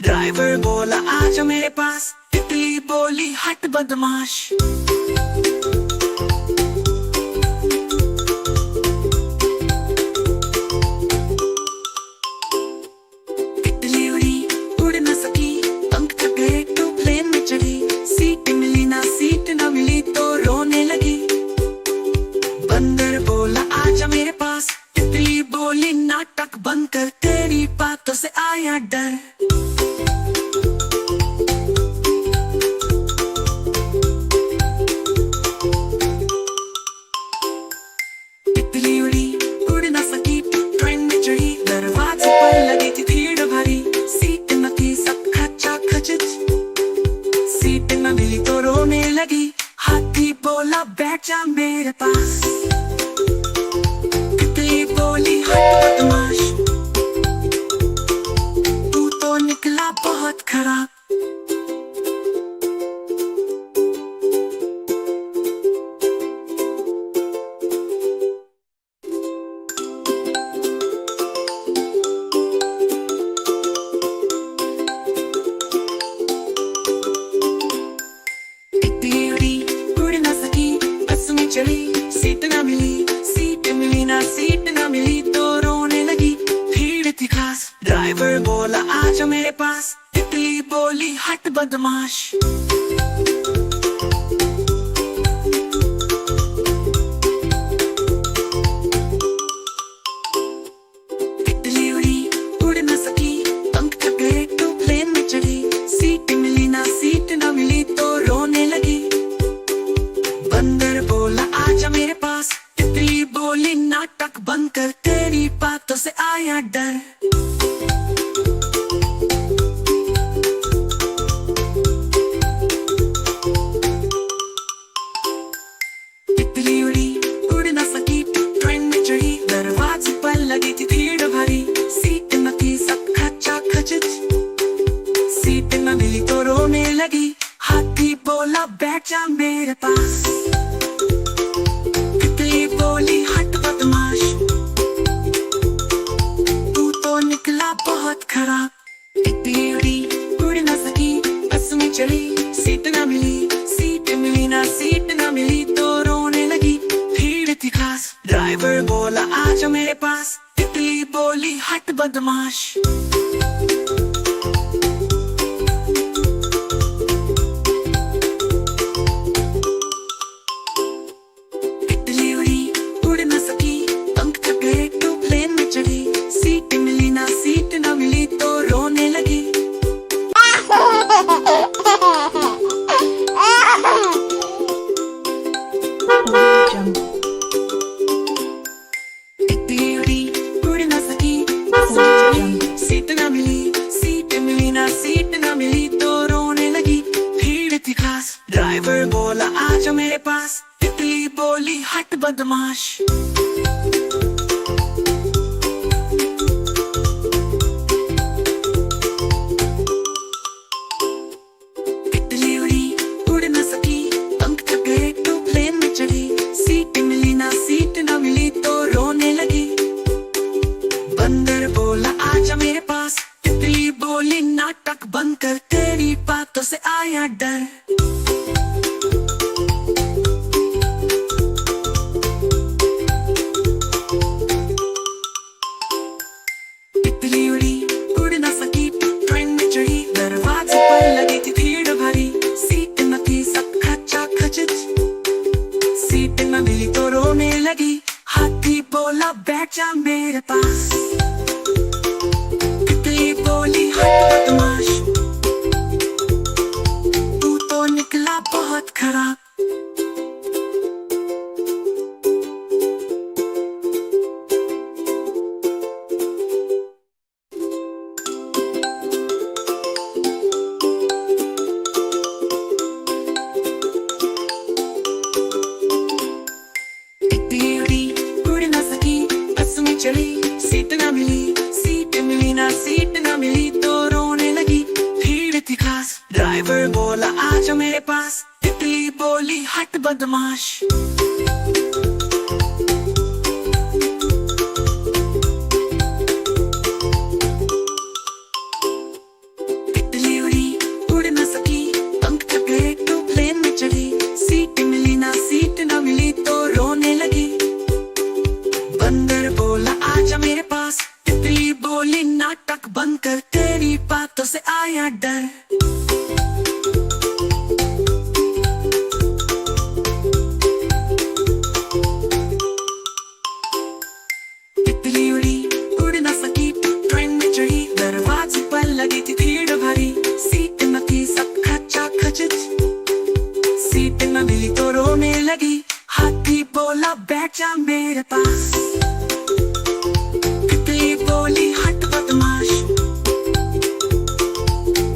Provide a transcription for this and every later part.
Driver बोला आजा मेरे पास, तितली बोली हट बदमाश। तितली उड़ी उड़ न सकी, पंख थक गए तो प्लेन में चढ़ी। सीट मिली ना सीट न मिली तो रोने लगी। बंदर बोला आजा मेरे पास, तितली बोली नाटक बंद कर, तेरी बातों से आया डर। तितली उड़ी उड़ न सकी, ट्रेन में चढ़ी। दरवाजे पर लगी थी भीड़ भरी, सीट न थी सब खचा खचित। सीट न मिली तो रोने लगी। हाथी बोला बैठ जा मेरे पास, तितली बोली हट बदमाश। तू तो निकला बहुत खराब। तितली उड़ी उड़ न सकी, बस में चढ़ी। सीट न मिली, सीट मिली ना सीट न मिली तो रोने लगी। भीड़ थी खास, ड्राइवर बोला आजा मेरे पास, तितली बोली हट बदमाश। तितली उड़ी उड़ न सकी, पंख थक गए तो प्लेन में चढ़ी। सीट मिली ना सीट न मिली तो रोने लगी। बंदर बोला आजा मेरे पास, तितली बोली नाटक बंद कर, तेरी बातों से आया डर। तितली उड़ी उड़ न सकी, ट्रेन में चढ़ी। दरवाजे पर लगी थी भीड़ भरी, सीट न थी सब खचा खचित। सीट न मिली तो रोने लगी। हाथी बोला बैठ जा मेरे पास, तितली बोली हट बदमाश। तू तो निकला बहुत खराब। तितली उड़ी उड़ न सकी, बस में चढ़ी। सीट न मिली, सीट मिली ना सीट न मिली तो रोने लगी। भीड़ थी खास, ड्राइवर बोला आजा मेरे पास, तितली बोली हट बदमाश। तितली उड़ी उड़ न सकी, पंख थक गए तो प्लेन में चढ़ी। सीट मिली ना सीट न मिली तो रोने लगी। तितली उड़ी उड़ न सकी, सीट न मिली, सीट मिली ना सीट न मिली तो रोने लगी। भीड़ थी खास, ड्राइवर बोला आजा मेरे पास, तितली बोली हट बदमाश। तितली उड़ी उड़ न सकी, पंख थक गए तो प्लेन में चढ़ी। सीट मिली ना सीट न मिली तो रोने लगी। बंदर बोला आजा मेरे पास, तितली बोली नाटक बंद कर, तेरी बातों से आया डर। तितली उड़ी उड़ न सकी, ट्रेन में चढ़ी। दरवाजे पर लगी थी भीड़ भरी, सीट न थी सब खचा खचित। सीट न मिली तो रोने लगी। हाथी बोला बैठ जा मेरे पास, तितली बोली हट बदमाश। तू तो निकला बहुत खराब। तितली उड़ी उड़ न सकी, बस में चढ़ी। सीट न मिली, सीट मिली ना सीट न मिली तो रोने लगी। भीड़ थी खास, ड्राइवर बोला आजा मेरे पास, तितली बोली हट बदमाश। तेरी बातों से आया डर। तितली उड़ी उड़ न सकी, ट्रेन में चढ़ी, दरवाजे पर लगी थी भीड़ भरी। सीट न थी, सब खचा खचित, सीट न मिली तो रोने लगी। हाथी बोला बैठ जा मेरे पास, तितली बोली हट बदमाश,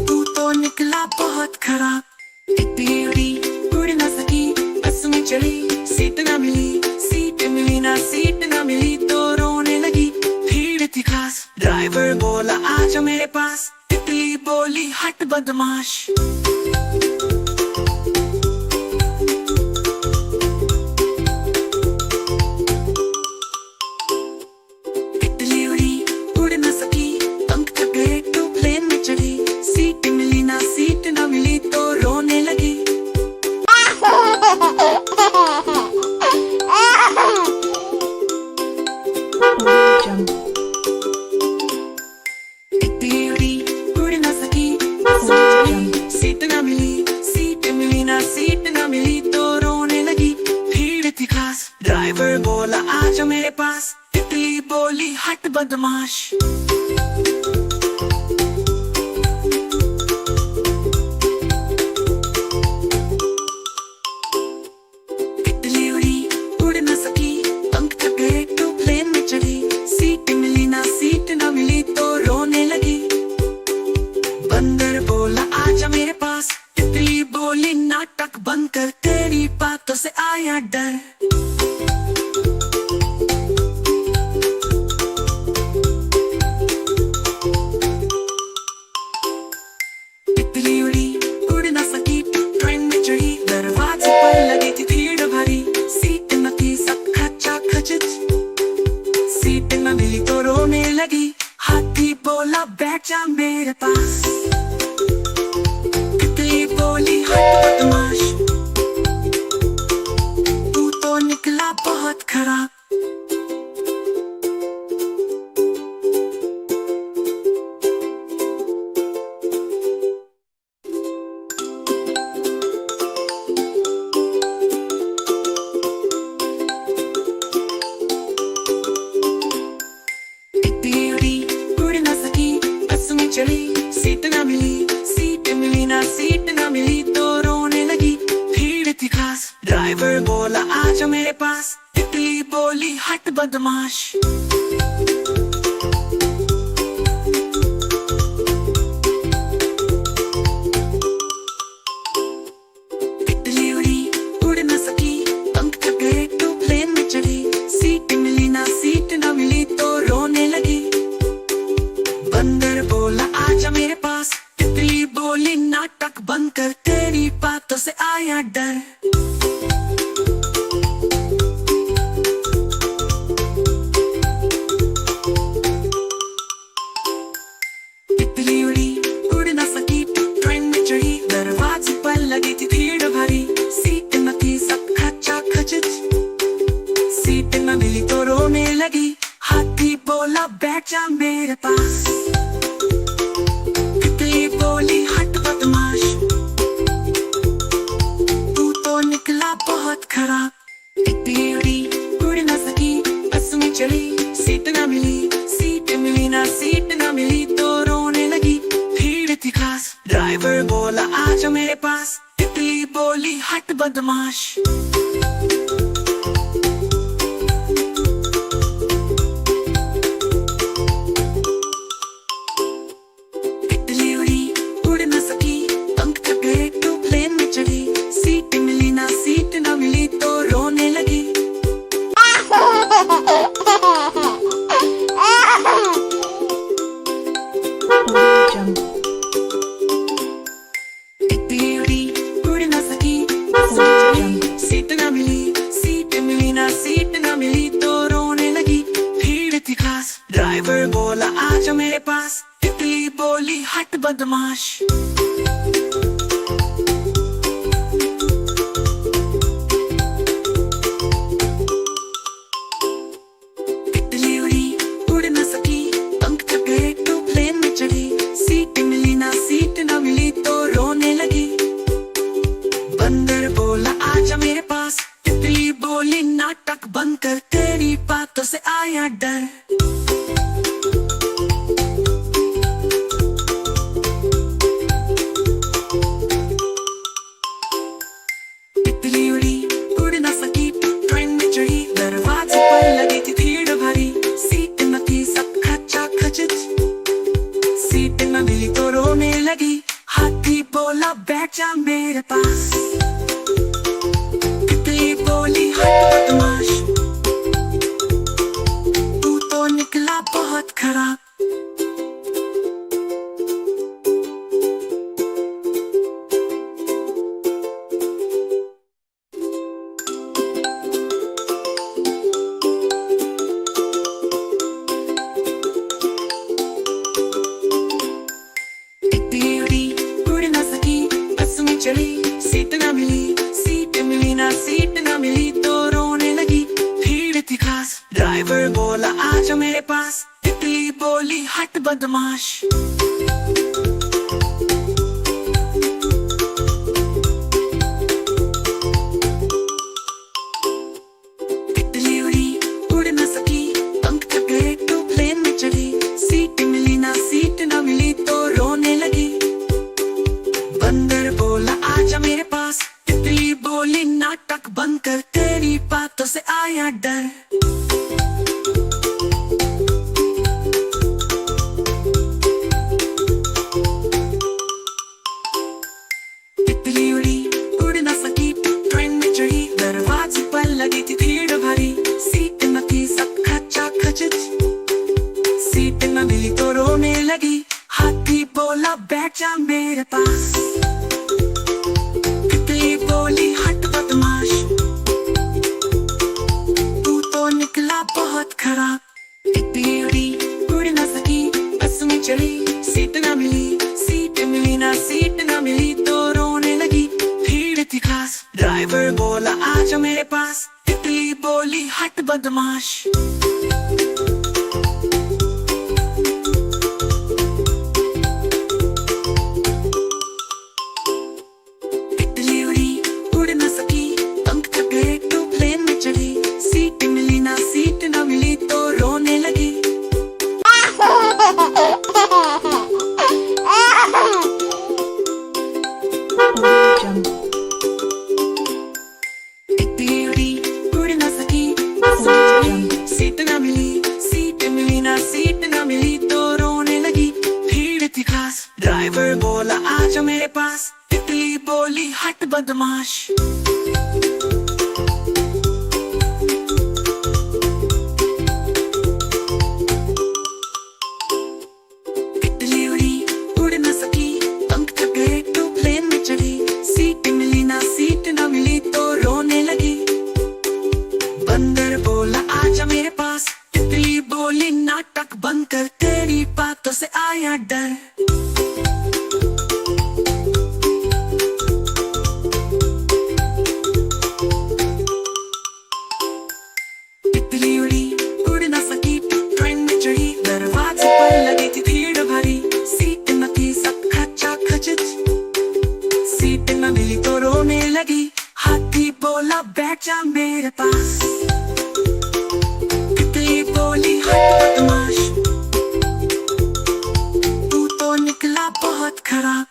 तू तो निकला बहुत खराब। तितली उड़ी उड़ न सकी, बस में चढ़ी, सीट न मिली, सीट मिली ना, सीट न मिली तो रोने लगी। भीड़ थी खास, ड्राइवर बोला आजा मेरे पास, तितली बोली हट बदमाश। तितली उड़ी उड़ न सकी, पंख थक गए तो प्लेन में चढ़ी, सीट मिली ना, सीट न मिली तो रोने लगी। तितली उड़ी उड़ न सकी, सीट न मिली, सीट मिली ना, सीट न मिली तो रोने लगी। भीड़ थी खास, ड्राइवर बोला आजा मेरे पास, तितली बोली हट बदमाश। तितली उड़ी उड़ न सकी, पंख थक गए तो प्लेन में चढ़ी, सीट मिली ना, सीट न मिली तो रोने लगी। बंदर बोला आजा मेरे पास, तितली बोली नाटक बंद कर, तेरी बातों से आया डर। तितली उड़ी उड़ न सकी, ट्रेन में चढ़ी, दरवाजे पर लगी थी भीड़ भरी। सीट न थी, सब खचा खचित, सीट न मिली तो रोने लगी। हाथी बोला बैठ जा मेरे पास, तितली बोली हट बदमाश, तू तो निकला बहुत खराब। तितली उड़ी उड़ न सकी, बस में चढ़ी, सीट न मिली, सीट मिली ना, सीट न मिली तो रोने लगी। भीड़ थी खास, ड्राइवर बोला आजा मेरे पास, तितली बोली हट बदमाश। तितली उड़ी उड़ न सकी, पंख थक गए तो प्लेन में चढ़ी, सीट मिली ना, सीट न मिली तो रोने लगी। बंदर बोला आजा मेरे पास, तितली बोली नाटक बंद कर, तेरी बातों से आया डर। तितली उड़ी उड़ न सकी, ट्रेन में चढ़ी, दरवाजे पर लगी थी भीड़ भरी। सीट न थी, सब खचा खचित, सीट न मिली तो रोने लगी। हाथी बोला बैठ जा मेरे पास, तितली बोली हट बदमाश, तू तो निकला बहुत खराब। तितली उड़ी उड़ न सकी, बस में चढ़ी, सीट न मिली, सीट मिली ना, सीट न मिली तो रोने लगी। भीड़ थी खास, ड्राइवर बोला आजा मेरे पास, तितली बोली हट बदमाश। तितली उड़ी उड़ न सकी, पंख थक गए तो प्लेन में चढ़ी, सीट मिली ना, सीट न मिली तो रोने लगी। तितली उड़ी उड़ न सकी, सीट न मिली, सीट मिली ना, सीट न मिली तो रोने लगी। भीड़ थी खास, ड्राइवर बोला आजा मेरे पास, तितली बोली हट बदमाश। तितली उड़ी उड़ न सकी, पंख थक गए तो प्लेन में चढ़ी, लगी। हाथी बोला बैठ जा मेरे पास, तितली बोली हट बदमाश, तू तो निकला बहुत खराब। चली सीट ना मिली, सीट मिली ना, सीट ना मिली तो रोने लगी। भीड़ थी खास, ड्राइवर बोला आजा मेरे पास, तितली बोली हट बदमाश। तितली उड़ी उड़ न सकी, पंख थक गए तो प्लेन में चढ़ी। सीट मिली ना, सीट ना मिली तो रोने लगी। बंदर बोला आजा मेरे पास, तितली बोली नाटक बंद कर, तेरी बातों से आया डर। तितली उड़ी उड़ न सकी तो ट्रेन में चढ़ी। दरवाजे पर लगी थी भीड़ भरी, सीट न थी सब खचा खचित। सीट न मिली तो रोने लगी। हाथी बोला बैठ जा मेरे पास, तितली बोली हट बदमाश, तू तो निकला बहुत खराब। तितली उड़ी उड़ न सकी, बस में चढ़ी। सीट ना मिली, सीट मिली ना, सीट ना मिली तो रोने लगी। भीड़ थी खास, ड्राइवर बोला आजा मेरे पास, तितली बोली हट बदमाश। सीट ना मिली, सीट मिली ना, सीट ना मिली तो रोने लगी। भीड़ थी खास, ड्राइवर बोला आजा मेरे पास, तितली बोली हट बदमाश। तितली उड़ी उड़ न सकी, पंख थक गए तो प्लेन में चढ़ी। सीट मिली ना, सीट ना मिली तो रोने लगी। बंदर बोला आजा मेरे पास, तितली बोली नाटक बंद कर, तेरी बातों से आया डर। तितली उड़ी उड़ न सकी तो ट्रेन में चढ़ी। दरवाजे पर लगी थी भीड़ भरी, सीट न थी सब खचा खचित। सीट न मिली तो रोने लगी। हाथी बोला बैठ जा मेरे पास, तितली बोली हट बदमाश, तू तो निकला बहुत खराब।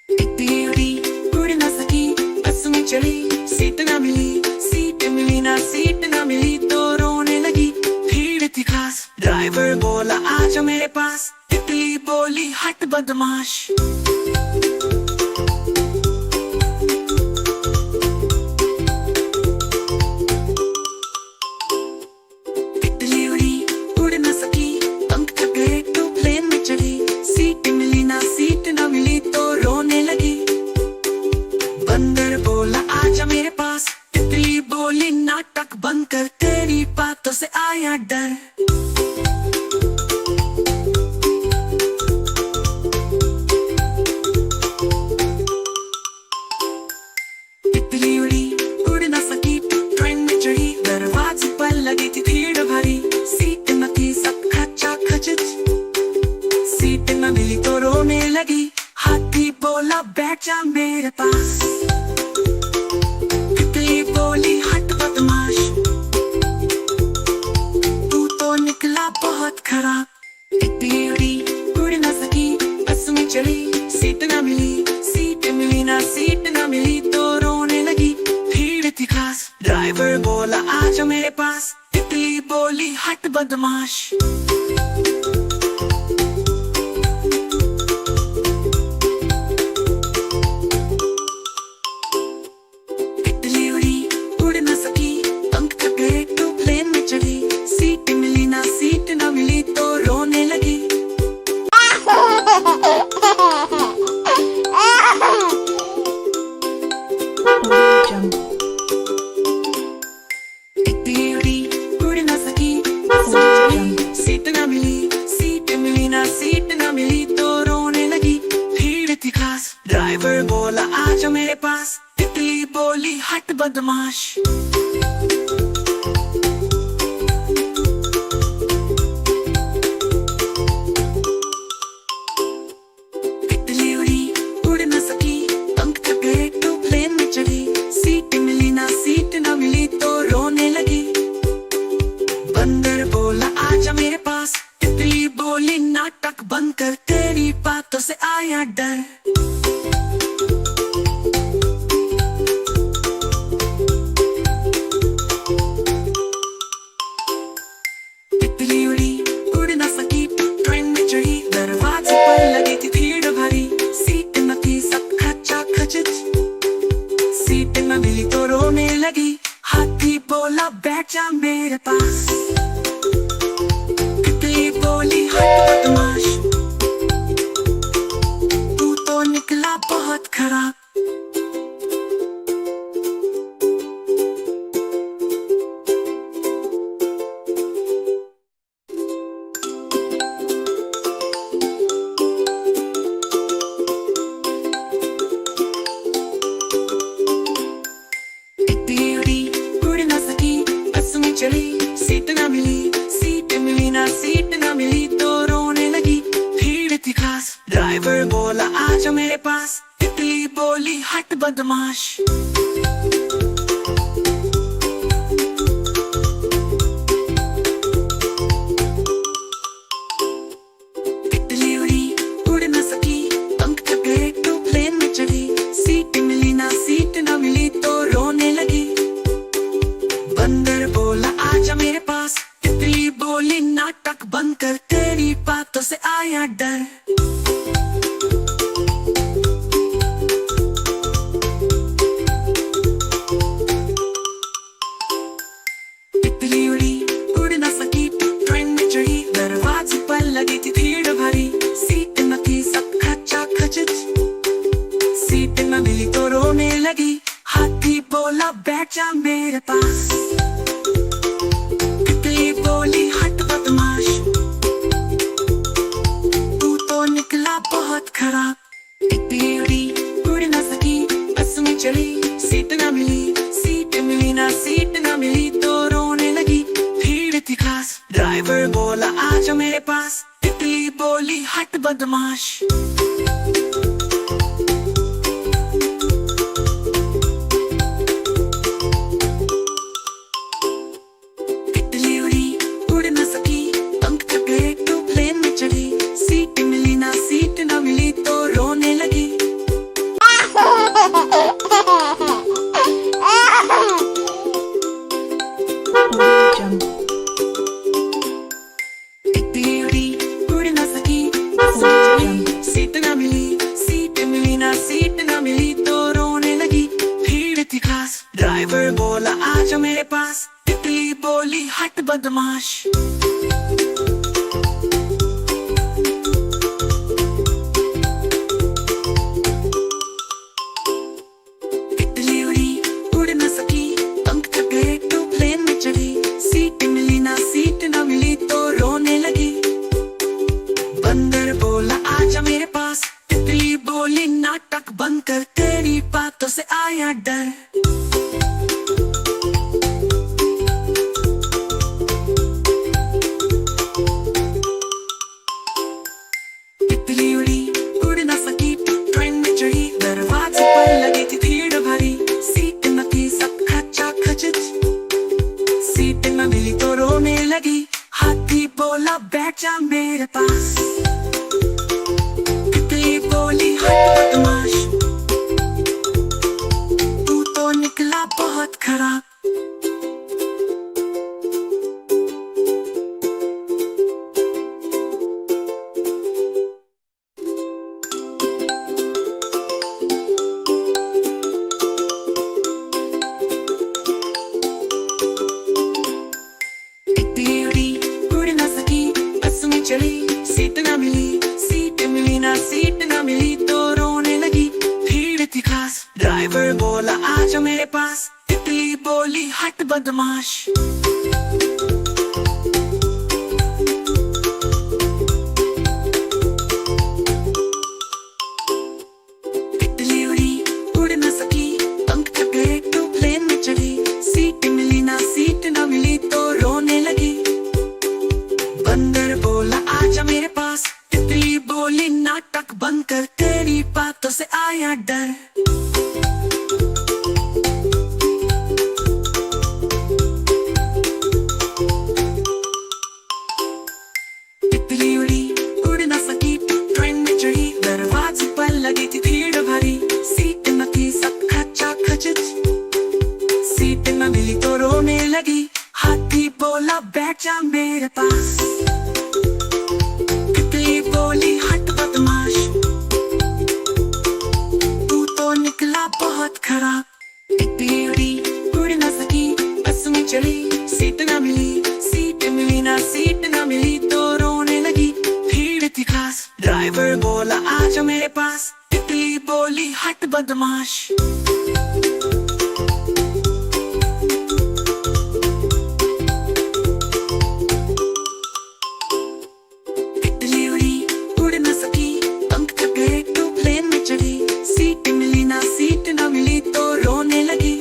तितली उड़ी उड़ न सकी, बस में चढ़ी। सीट ना मिली, सीट मिली ना, सीट ना मिली तो रोने लगी। भीड़ थी खास, ड्राइवर बोला आजा मेरे पास, तितली बोली हट बदमाश। तितली उड़ी उड़ न सकी, पंख थक गए तो प्लेन में चढ़ी। सीट मिली ना, सीट ना मिली तो रोने लगी। बंदर बोला आजा मेरे पास, तितली बोली नाटक बंद कर, तेरी बातों से आया डर। तितली उड़ी उड़ न सकी तो ट्रेन में चढ़ी। दरवाजे पर लगी थी भीड़ भरी, सीट न थी सब खचा खचित। सीट न मिली तो रोने लगी। हाथी बोला बैठ जा मेरे पास, तितली बोली हट बदमाश, तू तो निकला बहुत खराब। तितली उड़ी उड़ न चली, सीट ना मिली, सीट मिली ना, सीट ना मिली तो रोने लगी। भीड़ थी खास, ड्राइवर बोला आजा मेरे पास, तितली बोली हट बदमाश। तितली उड़ी, उड़ न सकी, पंख थक गए तो प्लेन में चढ़ी। सीट मिली ना, सीट ना मिली तो रोने लगी। तितली उड़ी, उड़ न सकी, सीट ना मिली, सीट मिली ना, सीट ना मिली तो रोने लगी। भीड़ थी खास, ड्राइवर बोला आजा मेरे पास, तितली बोली हट बदमाश। तितली उड़ी, उड़ न सकी, पंख थक गए तो प्लेन में चढ़ी। सीट मिली ना, सीट ना मिली तो रोने लगी। बंदर बोला आजा मेरे पास, तितली बोली नाटक बंद कर, तेरी बातों से आया डर। तितली उड़ी, उड़ न सकी, ट्रेन में चढ़ी। दरवाजे पर लगी थी भीड़ भरी, सीट न थी सब खचा खचित। सीट न मिली तो रोने लगी। हाथी बोला बैठ जा मेरे पास, तितली बोली हट बदमाश, तू तो निकला बहुत खराब। तितली उड़ी, उड़ न सकी, बस में चली। सीट ना मिली, सीट मिली ना, सीट ना मिली तो रोने लगी। भीड़ थी खास, ड्राइवर बोला आजा मेरे पास, तितली बोली हट बदमाश। तितली उड़ी, उड़ न सकी, पंख थक गए तो प्लेन में चढ़ी। सीट मिली ना, सीट ना मिली तो रोने लगी। बंदर बोला आजा मेरे पास, तितली बोली नाटक बंद कर, तेरी बातों से आया डर। तितली उड़ी, उड़ न सकी, ट्रेन में चढ़ी। दरवाजे पर लगी थी भीड़ भरी, सीट न थी सब खचा खचित। सीट न मिली तो रोने लगी। हाथी बोला बैठ जा मेरे पास, तितली बोली हट बदमाश, तू तो निकला बहुत खराब। तितली उड़ी, उड़ न सकी, बस में चढ़ी। सीट ना मिली, सीट मिली ना, सीट ना मिली तो रोने लगी। भीड़ थी खास, ड्राइवर बोला आजा मेरे पास, तितली बोली हट बदमाश। तितली उड़ी, उड़ न सकी, पंख थक गए तो प्लेन में चढ़ी। सीट मिली ना, सीट ना मिली तो रोने लगी। तितली उड़ी, उड़ न सकी, सीट ना मिली, सीट मिली ना, सीट ना मिली तो रोने लगी। भीड़ थी खास, ड्राइवर बोला आजा मेरे पास, तितली बोली हट बदमाश। तितली उड़ी, उड़ न सकी, पंख थक गए तो प्लेन में चढ़ी। सीट मिली ना, सीट ना मिली तो रोने लगी। बंदर बोला आजा मेरे पास, तितली बोली नाटक बंद कर, तेरी बातों से आया डर। तितली उड़ी, उड़ न सकी, ट्रेन में चढ़ी। दरवाजे पर लगी थी भीड़ भरी, सीट न थी सब खचा खचित। सीट न मिली तो रोने लगी। हाथी बोला बैठ जा मेरे पास, चढ़ी, सीट मिली ना सीट ना मिली तो रोने लगी। भीड़ थी खास, ड्राइवर बोला आजा मेरे पास, तितली बोली हट बदमाश। तितली उड़ी उड़ न सकी, पंख थक गए तो प्लेन में चढ़ी, सीट मिली ना सीट ना मिली तो रोने लगी। बंदर बोला आजा मेरे पास, तितली बोली नाटक बंद कर, तेरी बातों से आया डर। तितली उड़ी उड़ न सकी, ट्रेन में चढ़ी, दरवाजे पर लगी थी भीड़ भारी, सीट न थी सब खचा खचित, सीट न मिली तो रोने लगी। हाथी बोला बैठ जा मेरे पास, तितली बोली हट बदमाश, तू तो निकला बहुत खराब। तितली उड़ी उड़ न सकी, बस में चढ़ी, सीट न मिली, सीट मिली ना सीट न मिली तो रोने लगी। भीड़ थी खास, ड्राइवर बोला आजा मेरे पास, तितली बोली हट बदमाश। तितली उड़ी उड़ न सकी, पंख थक गए तो प्लेन में चढ़ी, सीट मिली ना सीट ना मिली तो रोने लगी।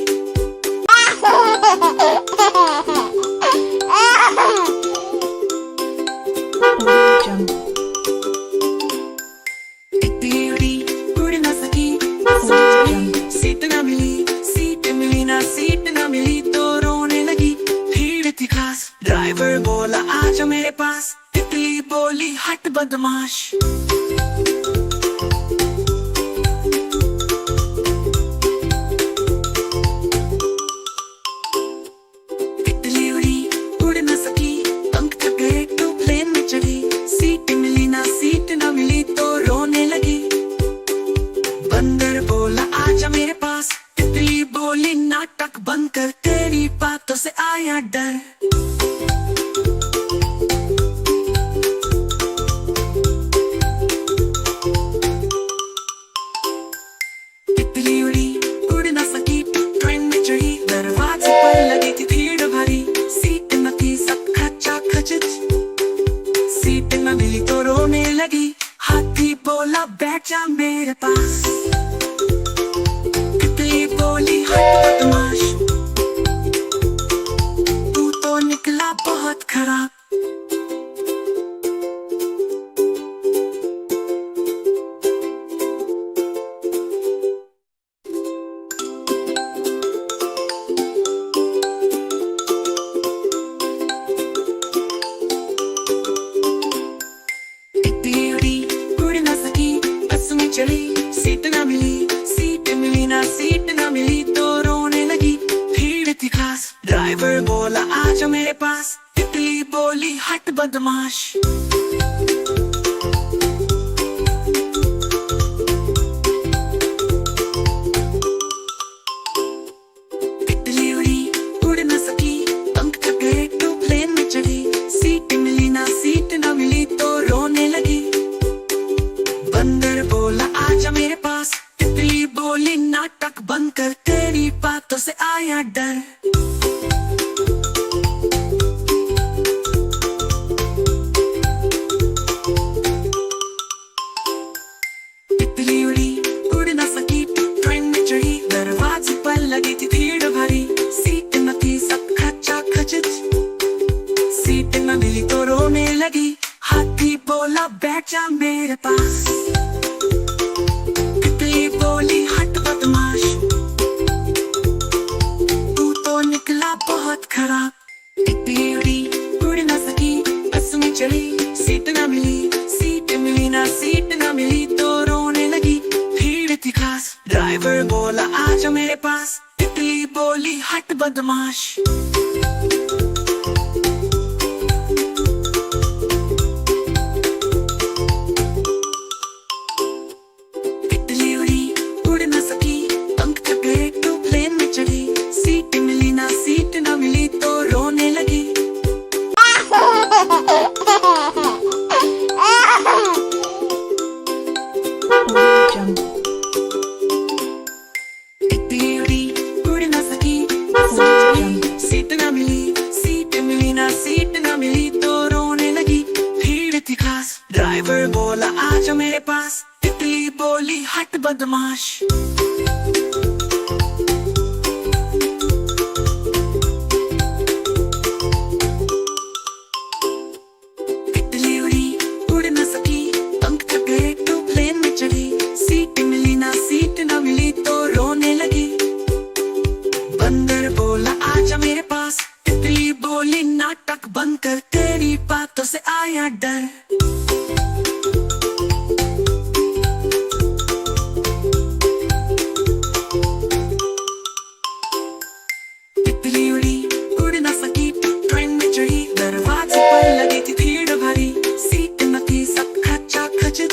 तितली उड़ी उड़ न सकी, सीट न मिली, सीट मिली ना सीट न मिली तो रोने लगी। भीड़ थी खास, ड्राइवर बोला आजा मेरे पास, तितली बोली हट बदमाश। तितली उड़ी उड़ न सकी, पंख थक गए तो प्लेन में चढ़ी, सीट मिली ना सीट ना मिली तो रोने लगी। बंदर बोला आजा मेरे पास, तितली बोली नाटक बंद कर, तेरी बातों से आया डर। तितली उड़ी उड़ न सकी, ट्रेन में चढ़ी, दरवाजे पर लगी थी भीड़ भारी, सीट न थी सब खचा खचित, सीट न मिली तो रोने लगी। हाथी बोला बैठ जा मेरे पास, तितली बोली हट बदमाश, तू तो निकला बहुत खराब। तितली उड़ी उड़ न सकी, बस में चढ़ी, सीट न मिली, सीट मिली ना सीट न मिली तो रोने लगी। भीड़ थी खास, ड्राइवर बोला आजा मेरे पास, तितली बोली हट बदमाश। तितली उड़ी उड़ न सकी, पंख थक गए तो प्लेन में चढ़ी, सीट मिली ना सीट न मिली तो रोने लगी। बंदर बोला आजा मेरे पास, तितली बोली नाटक बंद कर, तेरी बातों से आया डर। तितली उड़ी उड़ न सकी, ट्रेन में चढ़ी, दरवाजे पर लगी थी भीड़ भारी, सीट न थी सब खचा खचित, सीट न मिली तो रोने लगी। हाथी बोला बैठ जा मेरे पास, तितली बोली हट बदमाश, तू तो निकला बहुत खराब। तितली उड़ी उड़ न सकी, बस में चढ़ी, सीट न मिली, सीट मिली ना सीट न मिली तो रोने लगी। भीड़ थी खास, ड्राइवर बोला आजा मेरे पास, तितली बोली हट बदमाश। तितली उड़ी उड़ न सकी, पंख थक गए तो प्लेन में चढ़ी, सीट मिली ना सीट न मिली तो रोने लगी। आजा मेरे पास, तितली बोली हट बदमाश। तितली उड़ी उड़ न सकी, पंख थक गए तो प्लेन में चढ़ी, सीट मिली ना सीट न मिली तो रोने लगी। बंदर बोला आजा मेरे पास, तितली बोली नाटक बंद कर, तेरी बातों से आया डर। तितली उड़ी उड़ न सकी, ट्रेन में चढ़ी, दरवाजे पर लगी थी भीड़ भरी, सीट न थी सब खचा खचित,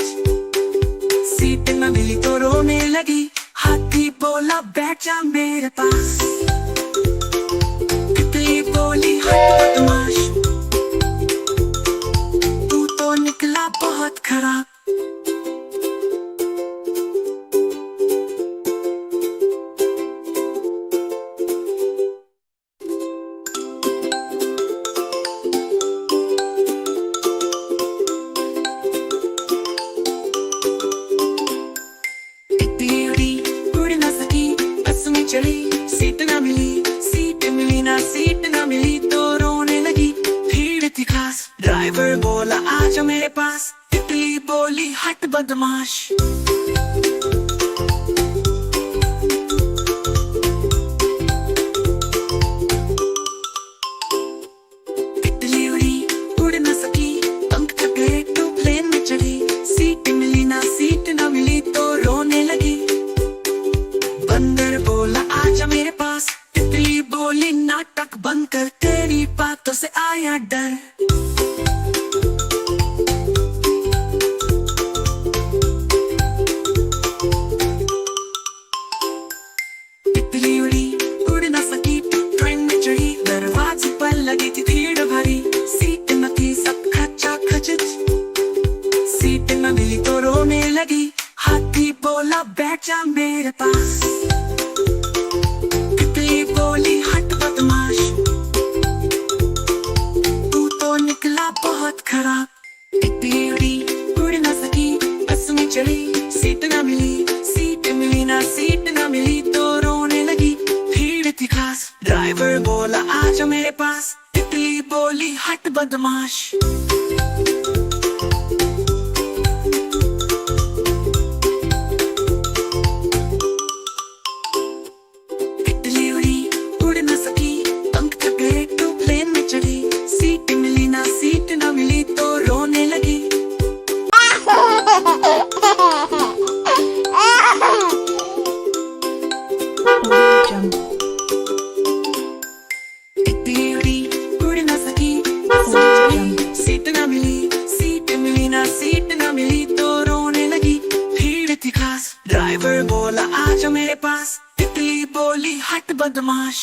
सीट न मिली तो रोने लगी। हाथी बोला बैठ जा मेरे पास, तितली बोली हट बदमाश, तू तो निकला बहुत खराब। तितली उड़ी उड़ न सकी, बस में चढ़ी, सीट न मिली, सीट मिली ना सीट न मिली तो रोने लगी। भीड़ थी खास, ड्राइवर बोला आजा मेरे पास, तितली बोली हट बदमाश। तितली उड़ी उड़ न सकी, पंख थक गए तो प्लेन में चढ़ी, सीट मिली ना सीट न मिली तो रोने लगी। बंदर बोला आजा मेरे पास, तितली बोली नाटक बंद कर, तेरी बातों से आया डर। तितली उड़ी उड़ न सकी, ट्रेन में चढ़ी, दरवाजे पर लगी थी भीड़ भरी, सीट न थी सब खचा खचित, सीट न मिली तो रोने लगी। हाथी बोला बैठ जा मेरे पास, तितली बोली हट बदमाश, तू तो निकला बहुत खराब। तितली उड़ी उड़ न सकी, बस में चढ़ी, सीट न मिली, सीट मिली ना सीट न मिली तो रोने लगी। भीड़ थी खास, ड्राइवर बोला आजा मेरे पास, तितली बोली हट बदमाश। तितली उड़ी उड़ न सकी, पंख थक गए तो प्लेन में चढ़ी, सीट मिली ना सीट न मिली तो रोने लगी। तितली उड़ी उड़ न सकी, सीट न मिली, सीट मिली ना सीट न मिली तो रोने लगी। भीड़ थी खास, ड्राइवर बोला आजा मेरे पास, तितली बोली हट बदमाश।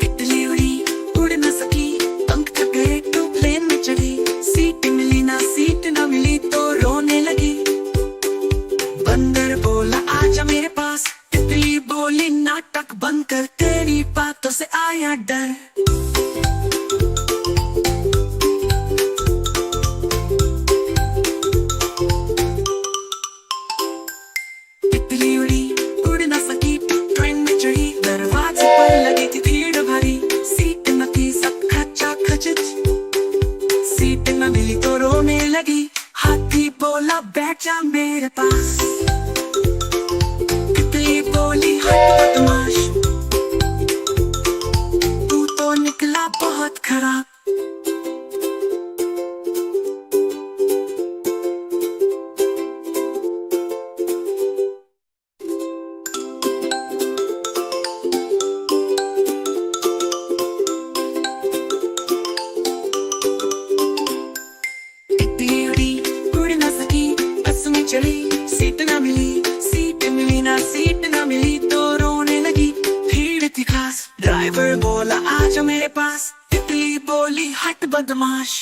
तितली उड़ी उड़ न सकी, पंख थक गए तो प्लेन में चढ़ी, सीट मिली ना सीट न मिली तो रोने लगी। बंदर बोला आजा मेरे पास, तितली बोली नाटक बंद कर, तेरी बातों से आया डर। तितली उड़ी उड़ न सकी, ट्रेन में चढ़ी, दरवाजे पर लगी थी भीड़ भरी, सीट न थी सब खचा खचित, सीट न मिली तो रोने लगी। हाथी बोला बैठ जा मेरे पास, तितली बोली हट बदमाश, तू तो निकला बहुत खराब। तितली उड़ी उड़ न सकी, बस में चढ़ी, सीट न मिली, सीट मिली ना सीट न मिली तो रोने लगी। भीड़ थी खास, ड्राइवर बोला आजा मेरे पास, तितली बोली हट बदमाश।